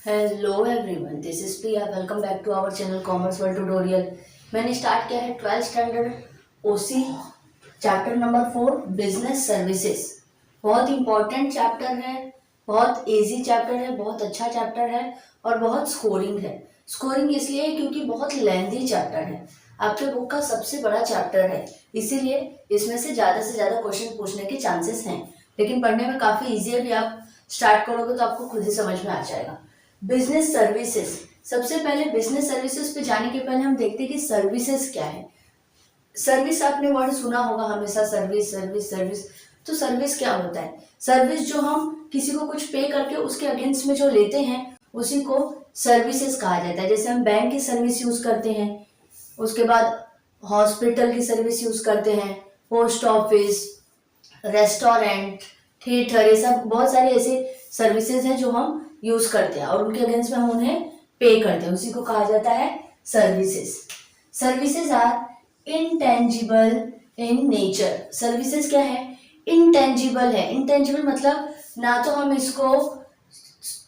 Hello everyone, this is Priya. Welcome back to our channel commerce world tutorial. मैंने start किया है 12th standard OC chapter number 4 business services. बहुत important chapter है, बहुत easy chapter है, बहुत अच्छा चैप्टर है और बहुत स्कोरिंग है। स्कोरिंग इसलिए क्योंकि बहुत लेंथी चैप्टर है, आपके बुक का सबसे बड़ा चैप्टर है, इसीलिए इसमें से ज़्यादा क्वेश्चन पूछने के चांसेस हैं। लेकिन पढ़ने में काफ़ी ईजी है, भी आप स्टार्ट करोगे तो आपको खुद ही समझ में आ जाएगा। बिजनेस सर्विसेज, सबसे पहले बिजनेस सर्विसेज पे जाने के पहले हम देखते हैं कि सर्विसेज क्या है। सर्विस आपने वर्ड सुना होगा हमेशा, सर्विस सर्विस सर्विस। तो सर्विस क्या होता है? सर्विस जो हम किसी को कुछ पे करके उसके अगेंस्ट में जो लेते हैं उसी को सर्विसेज कहा जाता है। जैसे हम बैंक की सर्विस यूज करते हैं, उसके बाद हॉस्पिटल की सर्विस यूज करते हैं, पोस्ट ऑफिस, रेस्टोरेंट, थिएटर, ये सब बहुत सारे ऐसे सर्विसेज हैं जो हम यूज करते हैं और उनके अगेंस्ट में हम उन्हें पे करते हैं, उसी को कहा जाता है services. Services are intangible in nature. Services क्या है? इनटेंजिबल है। इनटेंजिबल मतलब ना तो हम इसको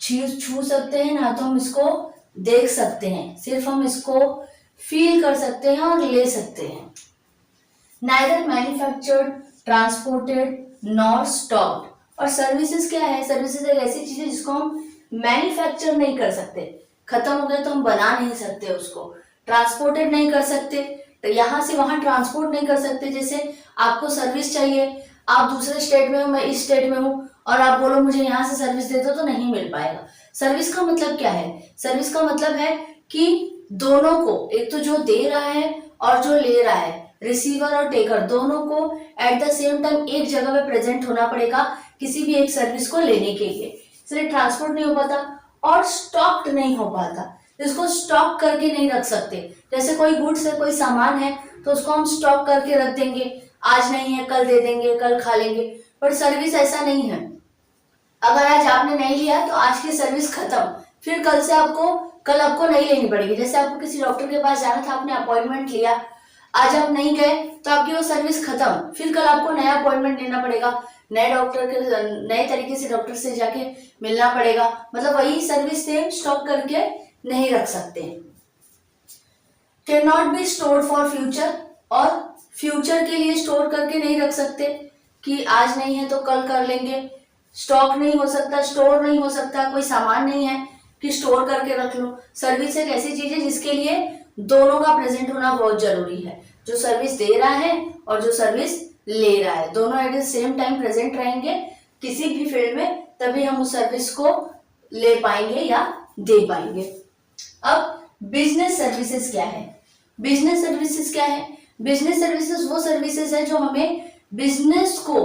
छू सकते हैं, ना तो हम इसको देख सकते हैं, सिर्फ हम इसको फील कर सकते हैं और ले सकते हैं। Neither manufactured, transported nor stocked. और सर्विसेज क्या है? सर्विसेज एक ऐसी चीज है जिसको हम मैन्युफैक्चर नहीं कर सकते, खत्म हो गया तो हम बना नहीं सकते उसको। ट्रांसपोर्टेड नहीं कर सकते, तो यहाँ से वहां ट्रांसपोर्ट नहीं कर सकते। जैसे आपको सर्विस चाहिए, आप दूसरे स्टेट में हो, मैं इस स्टेट में हूँ, और आप बोलो मुझे यहाँ से सर्विस दे दो, तो नहीं मिल पाएगा। सर्विस का मतलब क्या है? सर्विस का मतलब है कि दोनों को, एक तो जो दे रहा है और जो ले रहा है, रिसीवर और टेकर, दोनों को एट द सेम टाइम एक जगह पे प्रेजेंट होना पड़ेगा किसी भी एक सर्विस को लेने के लिए। इसलिए ट्रांसपोर्ट नहीं हो पाता और स्टॉक्ड नहीं हो पाता। इसको स्टॉक करके नहीं रख सकते। जैसे कोई गुड्स है, कोई सामान है, तो उसको हम स्टॉक करके रख देंगे, आज नहीं है कल दे देंगे, कल खा लेंगे। पर सर्विस ऐसा नहीं है। अगर आज आपने नहीं लिया तो आज की सर्विस खत्म, फिर कल आपको नहीं लेनी पड़ेगी। जैसे आपको किसी डॉक्टर के पास जाना था, आपने अपॉइंटमेंट लिया, आज आप नहीं गए तो आपकी वो सर्विस खत्म, फिर कल आपको नया अपॉइंटमेंट लेना पड़ेगा, नए डॉक्टर के नए तरीके से डॉक्टर से जाके मिलना पड़ेगा। मतलब वही सर्विस सेम स्टॉक करके नहीं रख सकते। Can not be stored for future, और फ्यूचर के लिए स्टोर करके नहीं रख सकते कि आज नहीं है तो कल कर लेंगे। स्टॉक नहीं हो सकता, स्टोर नहीं हो सकता, कोई सामान नहीं है कि स्टोर करके रख लो। सर्विस एक ऐसी चीज है जिसके लिए दोनों का प्रेजेंट होना बहुत जरूरी है। जो सर्विस दे रहा है और जो सर्विस ले रहा है, दोनों eight the same time present रहेंगे किसी भी फील्ड में, तभी हम उस सर्विस को ले पाएंगे या दे पाएंगे। अब बिजनेस सर्विसेज क्या है? बिजनेस सर्विसेज क्या है? बिजनेस सर्विसेज वो सर्विसेज है जो हमें बिजनेस को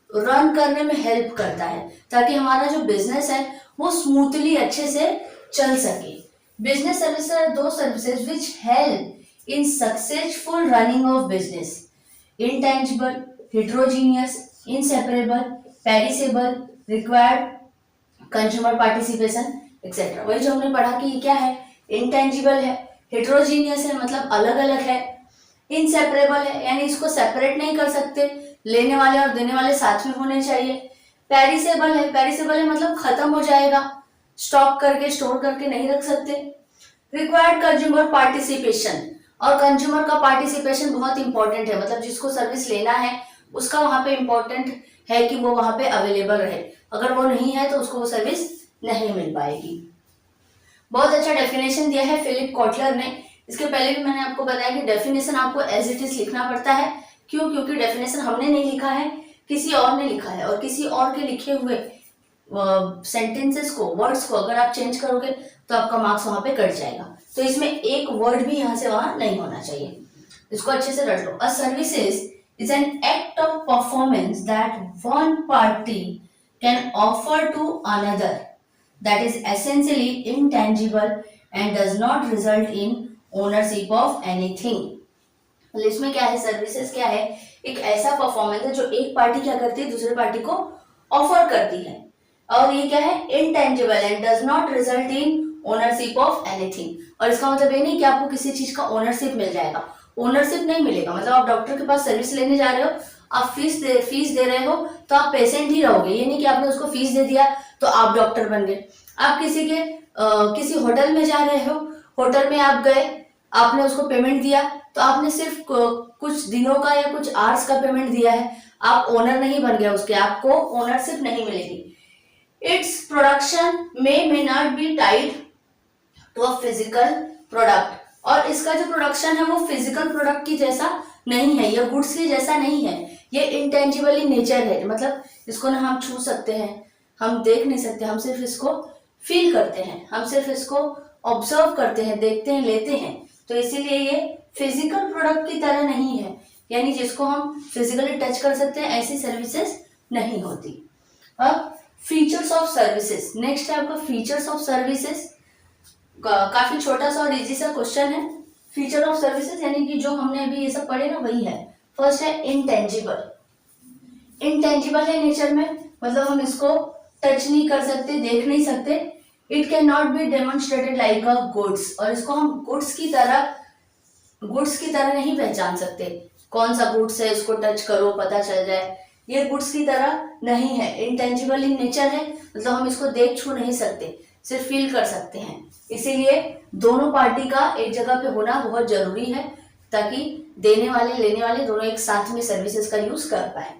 रन करने में हेल्प करता है, ताकि हमारा जो बिजनेस है वो स्मूथली अच्छे से चल सके। बिजनेस सर्विसेज आर दो services which help in successful running of business. intangible, heterogeneous, inseparable, perishable, required consumer participation, etc. वही जो हमने पढ़ा कि ये क्या है? intangible है, heterogeneous है मतलब अलग अलग है, inseparable है यानी इसको सेपरेट नहीं कर सकते, लेने वाले और देने वाले साथ में होने चाहिए। पेरिसेबल है मतलब खत्म हो जाएगा, स्टॉक करके स्टोर करके नहीं रख सकते। रिक्वायर्ड कंज्यूमर पार्टिसिपेशन, और कंज्यूमर का पार्टिसिपेशन बहुत इंपॉर्टेंट है, मतलब जिसको सर्विस लेना है उसका वहां पे इंपॉर्टेंट है कि वो वहां पे अवेलेबल रहे। अगर वो नहीं है तो उसको वो सर्विस नहीं मिल पाएगी। बहुत अच्छा डेफिनेशन दिया है फिलिप कॉटलर ने। इसके पहले भी मैंने आपको बताया कि डेफिनेशन आपको एज इट इज लिखना पड़ता है। क्यों? क्योंकि डेफिनेशन हमने नहीं लिखा है, किसी और ने लिखा है, और किसी और के लिखे हुए सेंटेंसेस को, वर्ड्स को अगर आप चेंज करोगे तो आपका मार्क्स वहां पे कट जाएगा। तो इसमें एक वर्ड भी यहाँ से वहां नहीं होना चाहिए, इसको अच्छे से रट लो। A services is an act of performance that one party can offer to another that is essentially intangible and does not result in ownership of anything. इसमें क्या है? सर्विसेज क्या है? एक ऐसा परफॉर्मेंस है जो एक पार्टी क्या करती है, दूसरे पार्टी को ऑफर करती है, और ये क्या है? Intangible and does not result in ownership of anything. और इसका मतलब ये नहीं कि आपको किसी चीज का ओनरशिप मिल जाएगा, ओनरशिप नहीं मिलेगा। मतलब आप डॉक्टर के पास सर्विस लेने जा रहे हो, आप फीस दे रहे हो तो आप पेशेंट ही रहोगे, ये नहीं कि आपने उसको फीस दे दिया तो आप डॉक्टर बन गए। आप किसी के किसी होटल में जा रहे हो, होटल में आप गए, आपने उसको पेमेंट दिया, तो आपने सिर्फ कुछ दिनों का या कुछ आवर्स का पेमेंट दिया है, आप ओनर नहीं बन गए उसके, आपको ओनरशिप नहीं मिलेगी। Its production may not be tied to a physical product, और इसका जो प्रोडक्शन है वो फिजिकल प्रोडक्ट की जैसा नहीं है, ये गुड्स की जैसा नहीं है, ये इंटेंजिबल इन नेचर है, मतलब इसको ना हम छू सकते हैं, हम देख नहीं सकते, हम सिर्फ इसको फील करते हैं, हम सिर्फ इसको ऑब्जर्व करते हैं, देखते हैं, लेते हैं, तो इसीलिए ये फिजिकल प्रोडक्ट की तरह नहीं है, यानी जिसको हम फिजिकली टच कर सकते हैं ऐसी सर्विसेज नहीं होती। अब फीचर्स ऑफ सर्विसेज, नेक्स्ट है आपका फीचर्स ऑफ सर्विसेज। काफी छोटा सा और इजी सा क्वेश्चन है। फीचर ऑफ सर्विसेज यानी कि जो हमने अभी ये सब पढ़े ना वही है। फर्स्ट है इंटेंजिबल, इंटेंजिबल है नेचर में, मतलब हम इसको टच नहीं कर सकते, देख नहीं सकते। It can not B demonstrated like a goods, और इसको हम गुड्स की तरह नहीं पहचान सकते, कौन सा गुड्स है इसको टच करो पता चल जाए, ये गुड्स की तरह नहीं है, इंटेंजिबल इन नेचर है, मतलब हम इसको देख छू नहीं सकते, सिर्फ फील कर सकते हैं। इसीलिए दोनों पार्टी का एक जगह पे होना बहुत जरूरी है, ताकि देने वाले लेने वाले दोनों एक साथ में सर्विसेज का यूज कर पाए।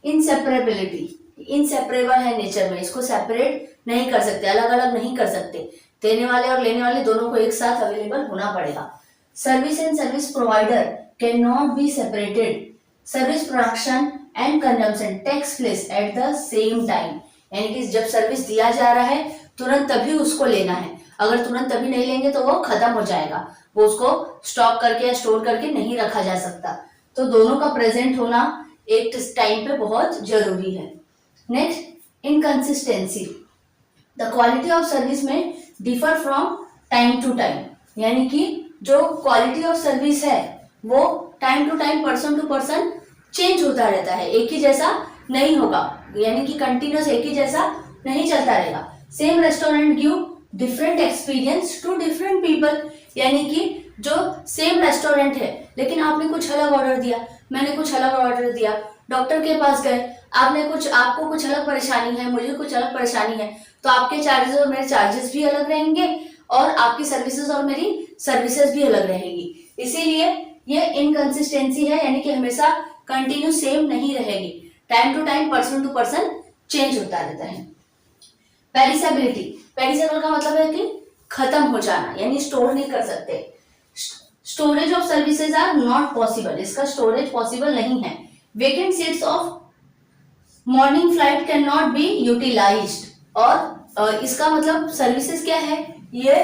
इनसेपरेबिलिटी, इनसेपरेबल है नेचर में, इसको सेपरेट नहीं कर सकते, अलग अलग नहीं कर सकते, देने वाले और लेने वाले दोनों को एक साथ अवेलेबल होना पड़ेगा। Service and service provider can not be separated, service production and consumption takes place at the same time, यानी कि जब सर्विस दिया जा रहा है तुरंत तभी उसको लेना है, अगर तुरंत तभी नहीं लेंगे तो वो खत्म हो जाएगा, वो उसको स्टॉक करके या स्टोर करके नहीं रखा जा सकता, तो दोनों का प्रेजेंट होना एक टाइम पे बहुत जरूरी है। Next inconsistency, the quality of service में differ from time to time, यानी कि जो क्वालिटी ऑफ सर्विस है वो time to time person to person change होता रहता है, एक ही जैसा नहीं होगा, यानी कि कंटिन्यूस एक ही जैसा नहीं चलता रहेगा। Same restaurant give different experience to different people, यानी कि जो सेम रेस्टोरेंट है लेकिन आपने कुछ अलग ऑर्डर दिया, मैंने कुछ अलग ऑर्डर दिया, डॉक्टर के पास गए, आपको कुछ अलग परेशानी है, मुझे कुछ अलग परेशानी है, तो आपके चार्जेस और मेरे चार्जेस भी अलग रहेंगे और आपकी सर्विसेज और मेरी सर्विसेज भी अलग रहेगी। इसीलिए ये इनकंसिस्टेंसी है, यानी कि हमेशा कंटिन्यू सेम नहीं रहेगी, time to time person to person change होता रहता है। पेरिसेबिलिटी, पेरिसेबल का मतलब है कि खत्म हो जाना, यानी स्टोर नहीं कर सकते। Storage of services are not possible, इसका स्टोरेज पॉसिबल नहीं है। Vacant seats of morning flight can not be utilised, और इसका मतलब सर्विसेज क्या है, ये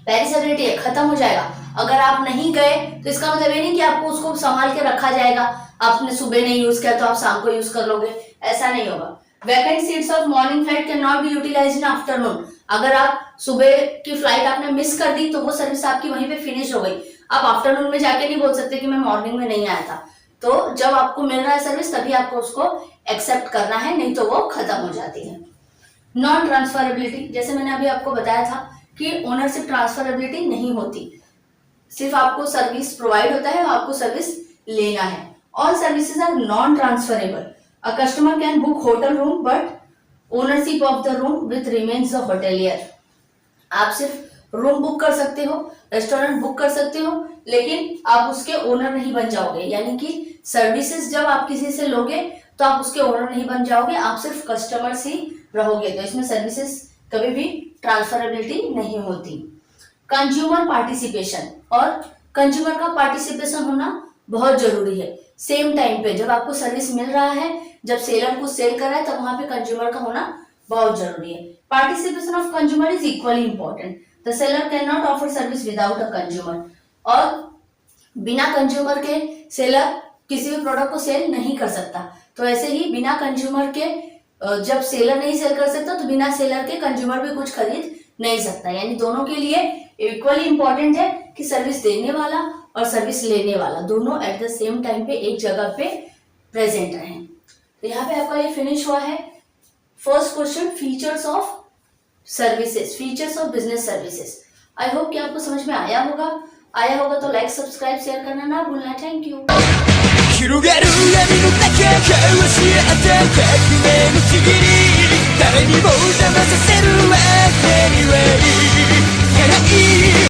पेरिसेबिलिटी है, खत्म हो जाएगा, अगर आप नहीं गए तो इसका मतलब ये नहीं कि आपको उसको संभाल के रखा जाएगा, आपने सुबह नहीं यूज किया तो आप शाम को यूज कर लोगे, ऐसा नहीं होगा। Vacant seats of morning flight can not be utilised in afternoon, अगर आप सुबह की फ्लाइट आपने मिस कर दी तो वो सर्विस आपकी वहीं पे फिनिश हो गई, आप आफ्टरनून में जाके नहीं बोल सकते कि मैं मॉर्निंग में नहीं आया था, तो जब आपको मिल रहा है सर्विस तभी आपको उसको एक्सेप्ट करना है, नहीं तो वो खत्म हो जाती है। नॉन ट्रांसफरेबिलिटी, जैसे मैंने अभी आपको बताया था कि ओनरशिप ट्रांसफरेबिलिटी नहीं होती, सिर्फ आपको सर्विस प्रोवाइड होता है, आपको सर्विस लेना है। All services are non transferable, a customer can book hotel room but ownership of the room with remains the hotelier, आप सिर्फ रूम बुक कर सकते हो, रेस्टोरेंट बुक कर सकते हो, लेकिन आप उसके ओनर नहीं बन जाओगे, यानी कि सर्विसेज जब आप किसी से लोगे तो आप उसके ओनर नहीं बन जाओगे, आप सिर्फ कस्टमर्स ही रहोगे, तो इसमें सर्विसेज कभी भी ट्रांसफरेबिलिटी नहीं होती। कंज्यूमर पार्टिसिपेशन, और कंज्यूमर का पार्टिसिपेशन होना बहुत जरूरी है। सेम टाइम पे जब आपको सर्विस मिल रहा है, जब सेलर को सेल कर रहा है, तब वहां पे कंज्यूमर का होना बहुत जरूरी है। Participation of consumer is equally important, the seller can not offer service without a consumer, और बिना कंज्यूमर के सेलर किसी भी प्रोडक्ट को सेल नहीं कर सकता, तो ऐसे ही बिना कंज्यूमर के जब सेलर नहीं सेल कर सकता तो बिना सेलर के कंज्यूमर भी कुछ खरीद नहीं सकता, यानी दोनों के लिए इक्वली इंपॉर्टेंट है कि सर्विस देने वाला और सर्विस लेने वाला दोनों एट द सेम टाइम पे एक जगह पे प्रेजेंट रहें। तो यहाँ पे आपका ये फिनिश हुआ है first question, features of services, features of business services. I hope कि आपको समझ में आया होगा तो लाइक सब्सक्राइब शेयर करना ना भूलना। Thank you. 広がる闇の中交わし合った革命のちぎり誰にも邪魔させるわけ